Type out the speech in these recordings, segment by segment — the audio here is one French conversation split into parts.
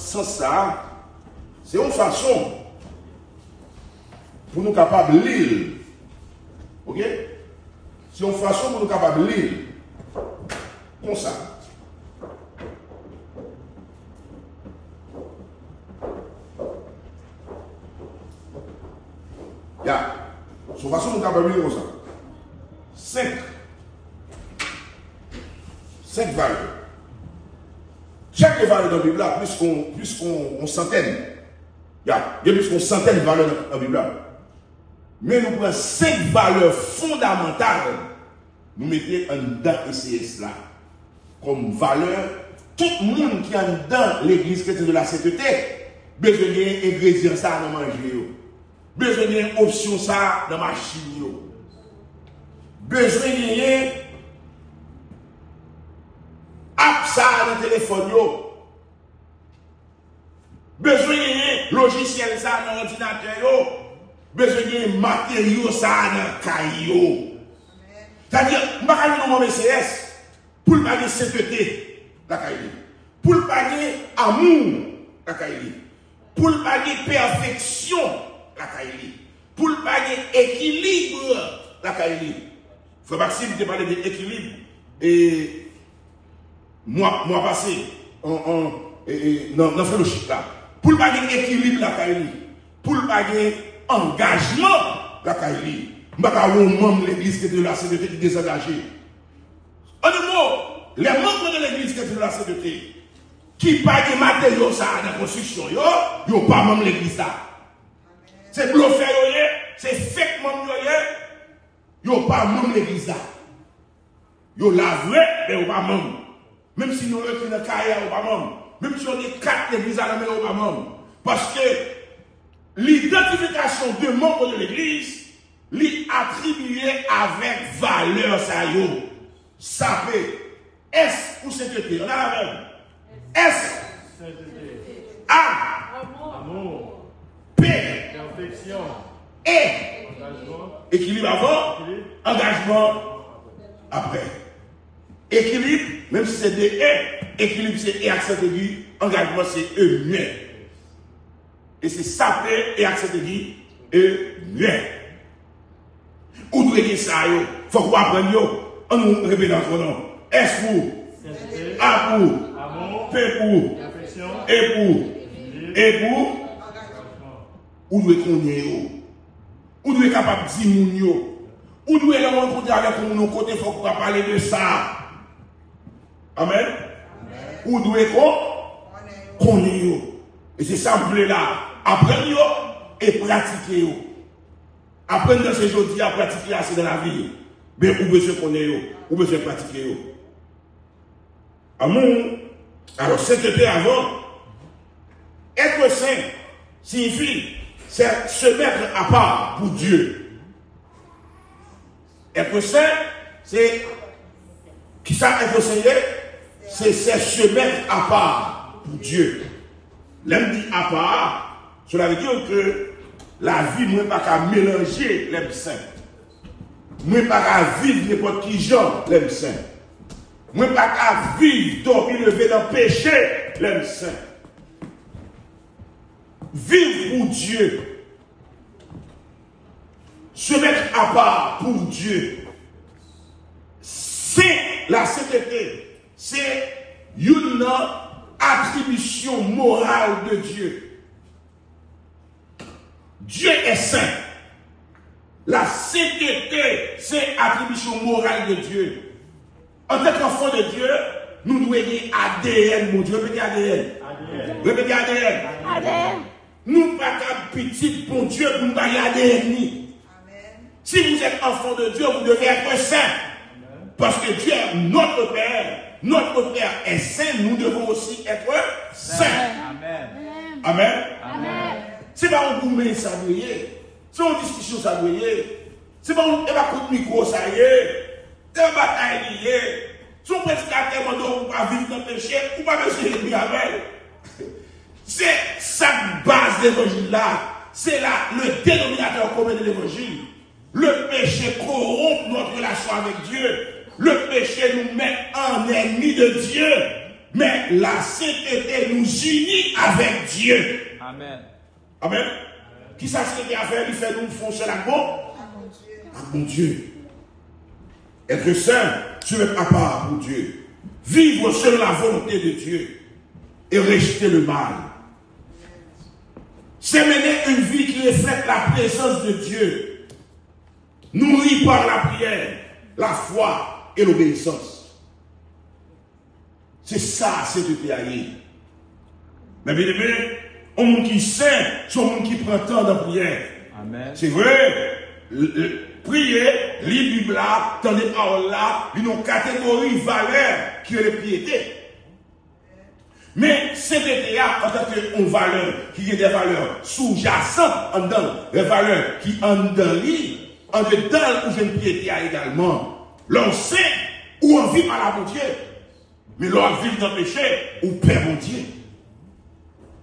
sens ça, c'est une façon pour nous capables de lire. Ok? C'est une façon pour nous capables de lire. Comme ça. Yeah. C'est une façon pour nous capables de lire comme ça. 5 valeurs. Chaque valeur dans la Bible, là, plus qu'on centaine. Il y a plus qu'on centaine de valeurs dans la Bible. Mais nous prenons 5 valeurs fondamentales. Nous mettons en dedans ECS là. Comme valeur, tout le monde qui est dans l'église chrétienne de la sainteté, besoin d'ingrédients ça dans manger. Besoin d'une option ça dans la machine. Besoin d'une app ça dans le téléphone. Besoin d'un logiciel ça dans l'ordinateur. Besoin d'un matériau ça dans le caillou. C'est-à-dire, je ne vais pas mon MCS pour le payer sainteté, la caillou. Pour le payer amour, la caillou. Pour le payer perfection, la caillou. Pour le payer équilibre, la caillou. Frère Maxime, tu parlé d'équilibre. Et moi passé dans le fellowship là. Pour le payer équilibre, la caillou. Pour le payer engagement, la caillou. Je ne vais pas membre de l'église qui est de la sainteté qui est désengagée. En un mot, les membres de l'église qui est de la sainteté qui payent des matériaux dans la construction, ils ne sont pas membres de l'église. C'est bluffé, c'est fake membre, ils ne sont pas membres de l'église. Ils sont la vraie, mais ils ne sont pas membres. Même si nous sommes dans la carrière, ils ne sont pas membres. Même si on est 4 églises à la maison, ils ne sont pas membres. Parce que l'identification de membres de l'église, li attribué avec valeur ça yo. Sapé. S pour sainteté. On a la même. S. Sainteté. A. Amour. P. Perfection. E. Engagement. Équilibre avant. Engagement après. Équilibre, même si c'est des E. Équilibre c'est E accent aigu. Engagement c'est E muet. Et c'est sapé et accent aigu. E muet. Où doit dire ça, il faut qu'on apprenne, on nous répète dans son nom. S pour, A pour, P pour, E pour, où doit qu'on y où doit être capable de dire, où doit être rencontrer avec nous, côté, il faut qu'on parler de ça. Amen. Où doit qu'on y et c'est ça que là. Apprendre et pratiquer. Apprendre dans ces jours à pratiquer assez dans la vie. Mais où besoin connaître, où besoin pratiquer. Amour. Alors, sainteté avant. Être saint signifie se mettre à part pour Dieu. Être saint, c'est. Qui ça être saint? C'est se mettre à part pour Dieu. L'homme dit à part, cela veut dire que la vie, moi, pas qu'à mélanger les saints. Moi, pas qu'à vivre n'importe qui genre, les saints. Moi, pas qu'à vivre, dormir, lever dans le péché, les saints. Vivre pour Dieu. Se mettre à part pour Dieu. C'est la sainteté. C'est une attribution morale de Dieu. Dieu est saint. La sainteté, c'est attribution morale de Dieu. En tant qu'enfant de Dieu, nous devons dire ADN, mon Dieu. Répétez ADN. Répétez ADN. ADN. Nous pas qu'un petit bon Dieu pour nous parler ADN. Si vous êtes enfant de Dieu, vous devez être saint. Parce que Dieu est notre Père. Notre Père est saint, nous devons aussi être saints. Amen. Amen. Amen. C'est pas un gourmet ça briller. C'est une discussion ça briller. C'est pas un coup de micro ça y est. C'est une bataille liée. Si on prédicateur on va vivre dans le péché, ou pas besoin de avec. C'est sa base d'évangile là. C'est là le dénominateur commun de l'évangile. Le péché corrompt notre relation avec Dieu. Le péché nous met en ennemi de Dieu. Mais la sainteté nous unit avec Dieu. Amen. Amen. Qui ça sainteté à faire? Il fait nous foncer la bon. À mon Dieu. Être saint, tu es à part pour Dieu. Vivre selon la volonté de Dieu et rejeter le mal. C'est mener une vie qui reflète la présence de Dieu, nourrie par la prière, la foi et l'obéissance. C'est ça, c'est de payer. Mais bien aimé, un monde qui sait, c'est un monde qui prend temps de prière. Amen. C'est vrai, prier, lire la Bible là, dans les paroles là, il y a une catégorie valeur qui est la piété. Mais c'est en tant qu'une valeur qui est des valeurs sous-jacentes en dedans, des valeurs qui en dedans, en dedans où j'ai une piété également. L'on sait où on vit par la bon Dieu, mais l'on vit dans le péché ou perd mon Dieu.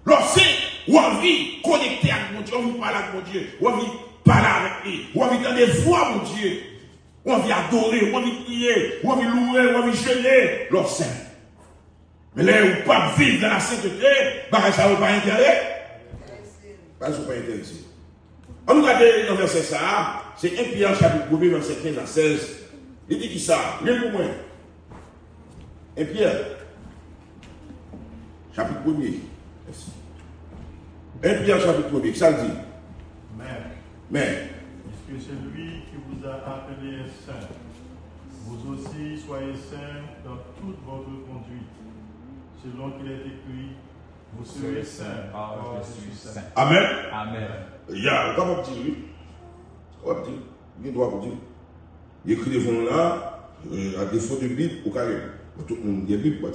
L'on sait où on vit connecté avec mon Dieu, on vit parler avec mon Dieu, où on vit parler avec lui, où on vit dans des voix mon Dieu, où on vit adorer, où on vit prier, où on vit louer, où on vit jeûner. L'on sait. Mais là, où pas vivre dans la sainteté, ça ne va pas intérêt. Ça ne va pas intéresser. On nous regarde dans le verset ça, c'est 1 Pierre chapitre 1, verset 15 à 16. Il dit qui ça? Lire pour moi. 1 Pierre, chapitre 1. Merci. 1 Pierre, chapitre 1, ça le dit. Mais, puisque celui qui vous a appelé est saint, vous aussi soyez saints dans toute votre conduite. Selon qu'il est écrit, vous serez saints, car je suis saint. Amen. Amen. Il y a, comment dire, lui? Comment dire? Il doit vous dire. Il écrit devant là, à défaut de Bible, au carré. Tout le monde a Bible, quoi.